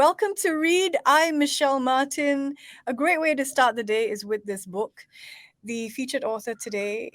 Welcome to Read. I'm Michelle Martin. A great way to start the day is with this book. The featured author today,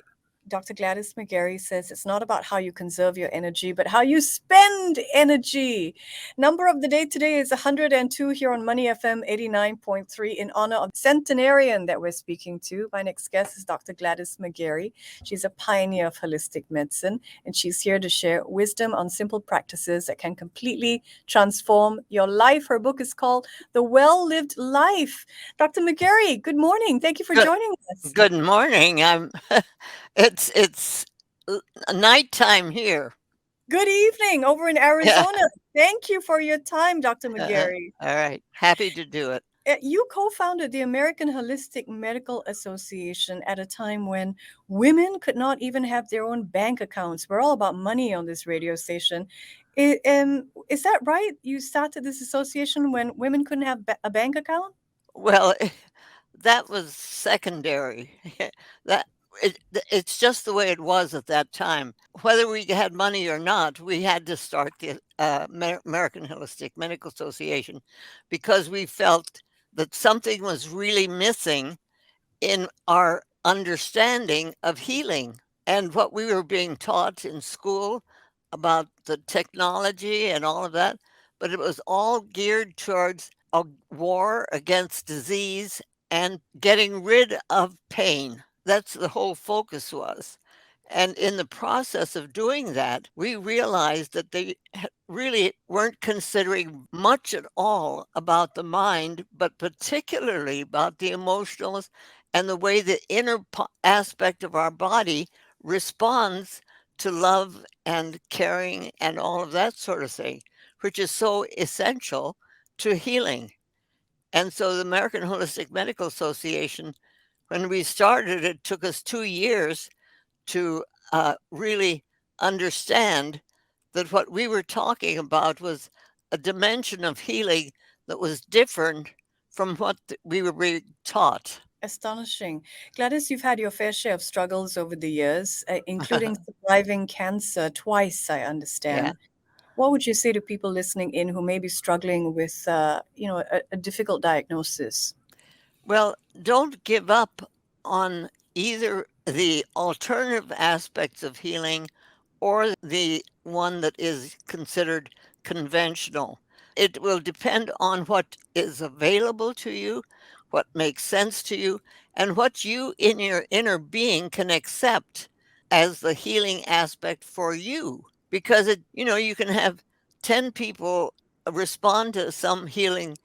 Dr. Gladys McGarey, says it's not about how you conserve your energy, but how you spend energy. Number of the day today is 102 here on Money FM 89.3 in honor of the centenarian that we're speaking to. My next guest is Dr. Gladys McGarey. She's a pioneer of holistic medicine, and she's here to share wisdom on simple practices that can completely transform your life. Her book is called The Well-Lived Life. Dr. McGarey, good morning. Thank you for Good joining us. good morning. It's nighttime here. Good evening over in Yeah. Arizona. Thank you for your time, Dr. Uh, McGarry. all right. Happy to do it. You co-founded the American Holistic Medical Association at a time when women could not even have their own bank accounts. We're all about money on this radio station. Is that right? You started this association when women couldn't have a bank account? Well, that was secondary. That it's just the way it was at that time. Whether we had money or not, we had to start the American Holistic Medical Association because we felt that something was really missing in our understanding of healing and what we were being taught in school about the technology and all of that. But it was all geared towards a war against disease and getting rid of pain. That's the whole focus was. And in the process of doing that, we realized that they really weren't considering much at all about the mind, but particularly about the emotional and the way the inner aspect of our body responds to love and caring and all of that sort of thing, which is so essential to healing. And so the American Holistic Medical Association, when we started, it took us 2 years to really understand that what we were talking about was a dimension of healing that was different from what we were being taught. Astonishing. Gladys, you've had your fair share of struggles over the years, including surviving cancer twice, I Yeah. understand. What would you say to people listening in who may be struggling with, a difficult diagnosis? Well, don't give up on either the alternative aspects of healing or the one that is considered conventional. It will depend on what is available to you, what makes sense to you, and what you in your inner being can accept as the healing aspect for you. Because you can have 10 people respond to some healing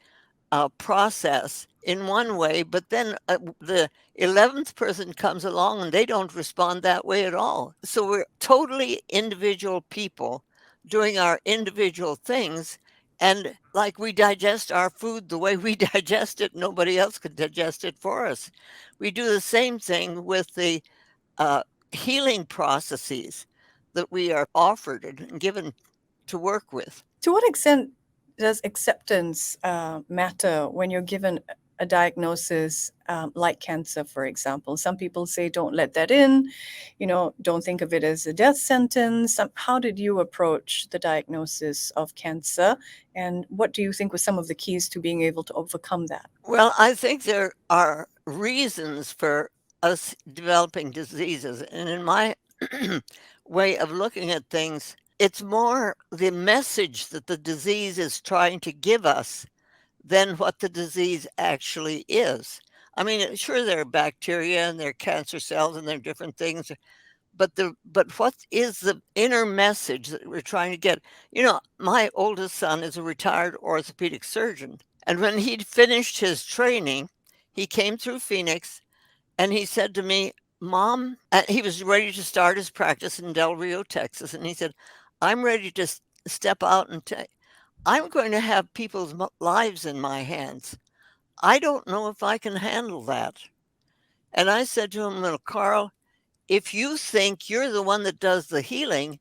process in one way, but then the 11th person comes along and they don't respond that way at all. So we're totally individual people doing our individual things. And like we digest our food the way we digest it, nobody else could digest it for us. We do the same thing with the uh, healing processes that we are offered and given to work with. To what extent does acceptance matter when you're given a diagnosis like cancer, for example? Some people say, don't let that in, don't think of it as a death sentence. How did you approach the diagnosis of cancer? And what do you think were some of the keys to being able to overcome that? Well, I think there are reasons for us developing diseases. And in my way of looking at things, it's more the message that the disease is trying to give us than what the disease actually is. I mean, sure, there are bacteria and there are cancer cells and there are different things, but what is the inner message that we're trying to get? My oldest son is a retired orthopedic surgeon, and when he'd finished his training, he came through Phoenix and he said to me, Mom, he was ready to start his practice in Del Rio, Texas. And he said, I'm ready to step out and I'm going to have people's lives in my hands. I don't know if I can handle that. And I said to him, Little Carl, if you think you're the one that does the healing,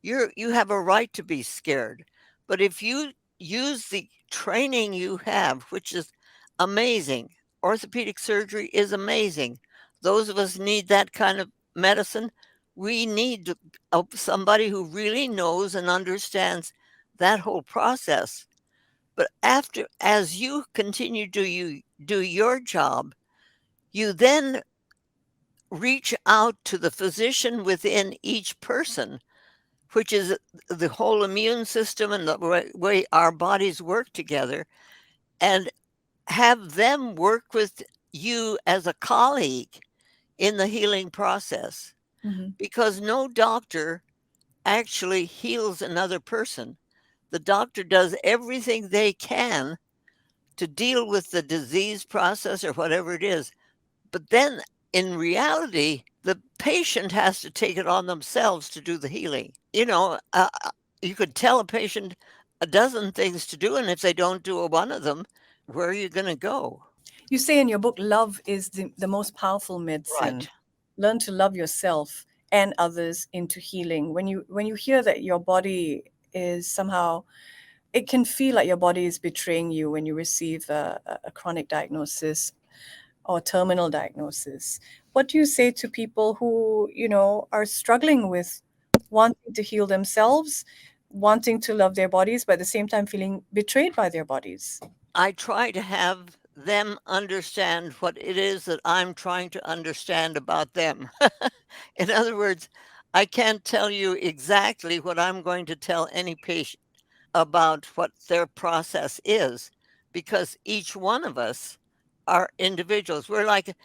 you have a right to be scared. But if you use the training you have, which is amazing, orthopedic surgery is amazing. Those of us need that kind of medicine. We need somebody who really knows and understands that whole process. But after as you continue to you do your job, you then reach out to the physician within each person, which is the whole immune system and the way our bodies work together, and have them work with you as a colleague in the healing process. Mhm. Because no doctor actually heals another person. The doctor does everything they can to deal with the disease process or whatever it is. But then in reality, the patient has to take it on themselves to do the healing. You could tell a patient a dozen things to do, and if they don't do one of them, where are you going to go? You say in your book, love is the most powerful medicine. Right. Learn to love yourself and others into healing. When you hear that your body is somehow, it can feel like your body is betraying you when you receive a chronic diagnosis or terminal diagnosis. What do you say to people who, are struggling with wanting to heal themselves, wanting to love their bodies, but at the same time feeling betrayed by their bodies? I try to have them understand what it is that I'm trying to understand about them. In other words, I can't tell you exactly what I'm going to tell any patient about what their process is, because each one of us are individuals. We're like,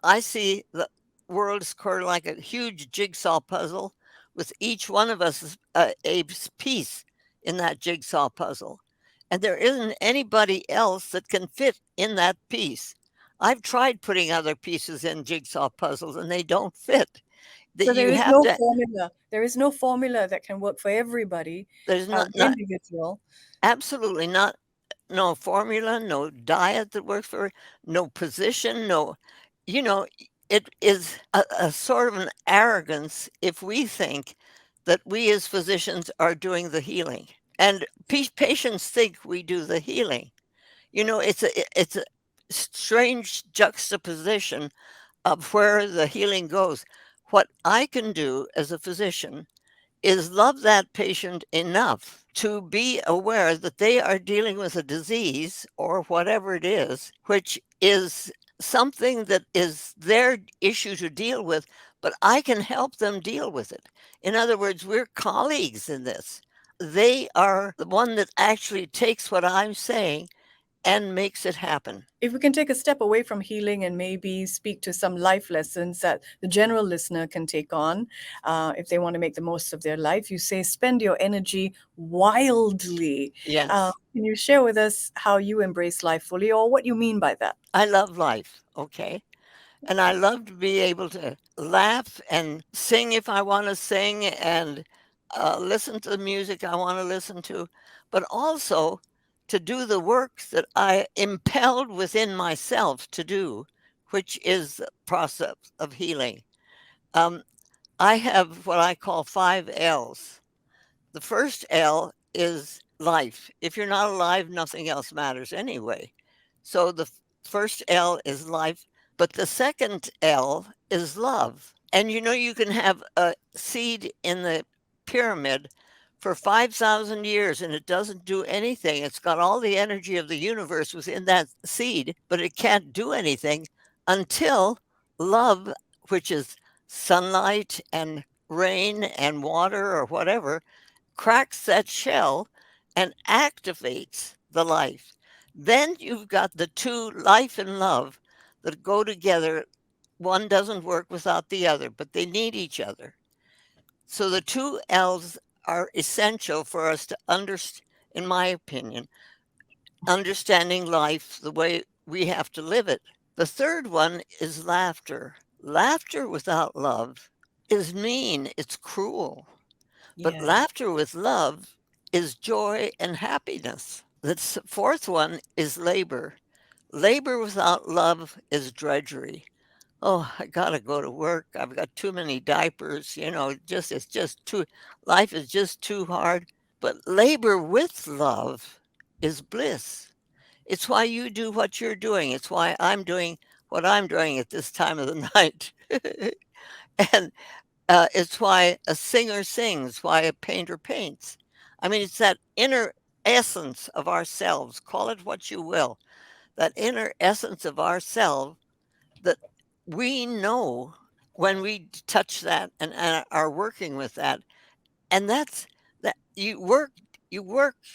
I see the world as sort of like a huge jigsaw puzzle with each one of us is a piece in that jigsaw puzzle. And there isn't anybody else that can fit in that piece. I've tried putting other pieces in jigsaw puzzles and they don't fit. That So there you is have no to, formula. There is no formula that can work for everybody, there's not individual. absolutely not. No formula, no diet that works for her, no position, no you know, it is a sort of an arrogance if we think that we as physicians are doing the healing. And patients think we do the healing. It's a strange juxtaposition of where the healing goes. What I can do as a physician is love that patient enough to be aware that they are dealing with a disease or whatever it is, which is something that is their issue to deal with, but I can help them deal with it. In other words, we're colleagues in this. They are the one that actually takes what I'm saying and makes it happen. If we can take a step away from healing and maybe speak to some life lessons that the general listener can take on, if they want to make the most of their life, you say spend your energy wildly. Yes. Can you share with us how you embrace life fully, or what you mean by that? I love life. Okay. And I love to be able to laugh and sing if I want to sing and listen to the music I want to listen to, but also to do the work that I impelled within myself to do, which is the process of healing. Um, I have what I call 5 L's. The first L is life. If you're not alive, nothing else matters anyway. So the first L is life, but the second L is love. And you can have a seed in the pyramid for 5,000 years and it doesn't do anything. It's got all the energy of the universe within that seed, but it can't do anything until love, which is sunlight and rain and water or whatever, cracks that shell and activates the life. Then you've got the two, life and love, that go together. One doesn't work without the other, but they need each other. So the two L's are essential for us to understand, in my opinion, understanding life the way we have to live it. The third one is laughter. Laughter without love is mean, it's cruel. But Yeah. laughter with love is joy and happiness. The fourth one is labor. Labor without love is drudgery. Oh, I gotta go to work. I've got too many diapers. It's just too, life is just too hard. But labor with love is bliss. It's why you do what you're doing. It's why I'm doing what I'm doing at this time of the night. And it's why a singer sings, why a painter paints. I mean, it's that inner essence of ourselves, call it what you will, that inner essence of ourselves that we know when we touch that and are working with that. And that's that you work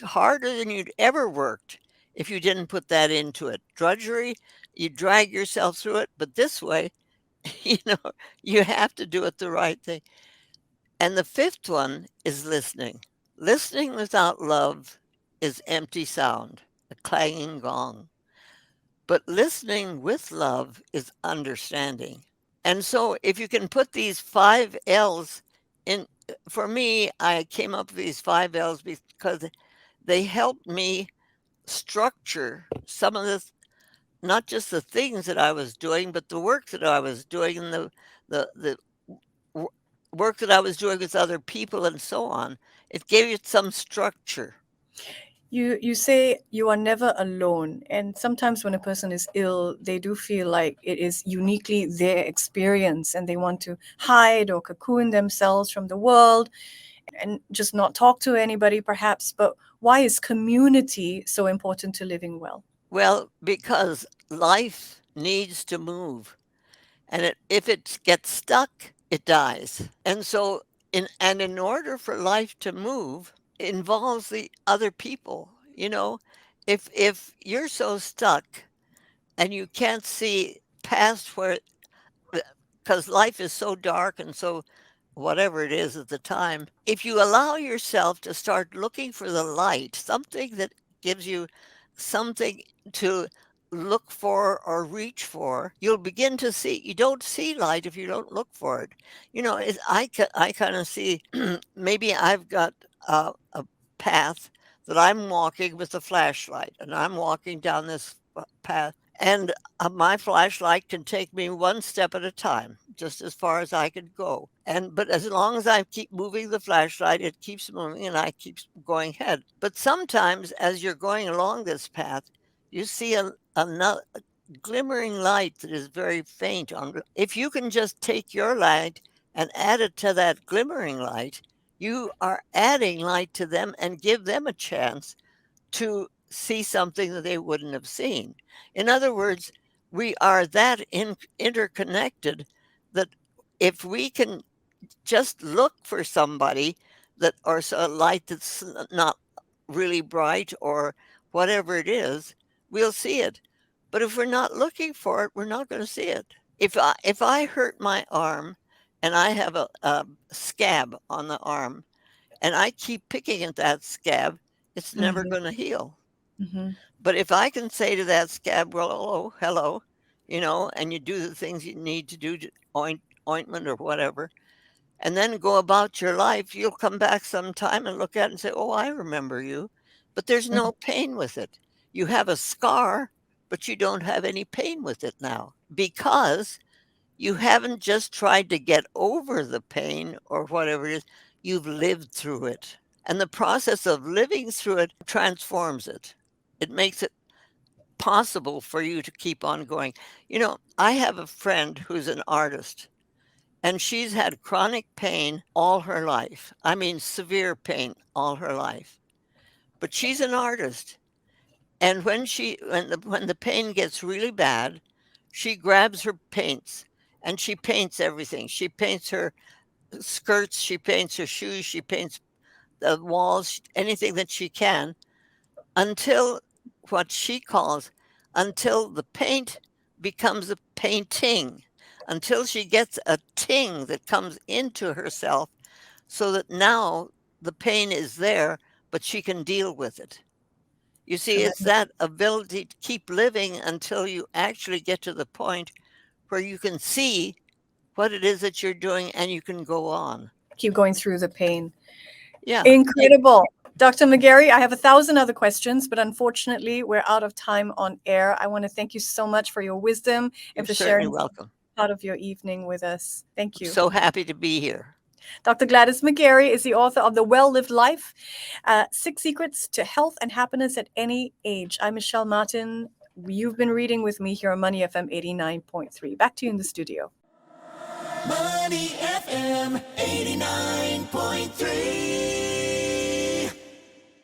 harder than you'd ever worked if you didn't put that into it. Drudgery, you drag yourself through it, but this way, you know, you have to do it the right thing. And the fifth one is listening. Listening without love is empty sound, a clanging gong. But listening with love is understanding. And so if you can put these 5 L's in for me, I came up with these 5 L's because they helped me structure some of this, not just the things that I was doing, but the work that I was doing and the w work that I was doing with other people and so on. It gave it some structure. You say you are never alone, and sometimes when a person is ill, they do feel like it is uniquely their experience, and they want to hide or cocoon themselves from the world and just not talk to anybody, perhaps. But why is community so important to living well? Well, because life needs to move. And if it gets stuck, it dies. And so, in order for life to move, it involves the other people. You know, if you're so stuck and you can't see past where, because life is so dark and so whatever it is at the time, if you allow yourself to start looking for the light, something that gives you something to look for or reach for, you'll begin to see. You don't see light if you don't look for it. You know, I kind of see maybe I've got a path that I'm walking with a flashlight, and I'm walking down this path. And my flashlight can take me one step at a time, just as far as I can go. But as long as I keep moving the flashlight, it keeps moving and I keep going ahead. But sometimes as you're going along this path, you see a glimmering light that is very faint. If you can just take your light and add it to that glimmering light, you are adding light to them and give them a chance to see something that they wouldn't have seen. In other words, we are that interconnected that if we can just look for somebody that or a light that's not really bright or whatever it is, we'll see it. But if we're not looking for it, we're not going to see it. If I hurt my arm and I have a scab on the arm and I keep picking at that scab, it's never Hmm. going to heal. Hmm. But if I can say to that scab, well, hello, hello, and you do the things you need to do, ointment or whatever, and then go about your life, you'll come back sometime and look at it and say, oh, I remember you. But there's no pain with it. You have a scar, but you don't have any pain with it now because you haven't just tried to get over the pain or whatever it is, you've lived through it. And the process of living through it transforms it. It makes it possible for you to keep on going. I have a friend who's an artist, and she's had chronic pain all her life. I mean, severe pain all her life. But she's an artist. And when the pain gets really bad, she grabs her paints and she paints everything. She paints her skirts, she paints her shoes, she paints the walls, anything that she can until what she calls until the paint becomes a painting, until she gets a ting that comes into herself so that now the pain is there, but she can deal with it. You see, it's Tremendous. that ability to keep living until you actually get to the point where you can see what it is that you're doing and you can go on. Keep going through the pain. Yeah, Incredible. Dr. McGarey, I have 1,000 other questions, but unfortunately, we're out of time on air. I want to thank you so much for your wisdom and you're for certainly sharing welcome. part of your evening with us. Thank I'm you. so happy to be here. Dr. Gladys McGarey is the author of The Well-Lived Life, 6 Secrets to Health and Happiness at Any Age. I'm Michelle Martin. You've been reading with me here on Money FM 89.3. Back to you in the studio. Money FM 89.3.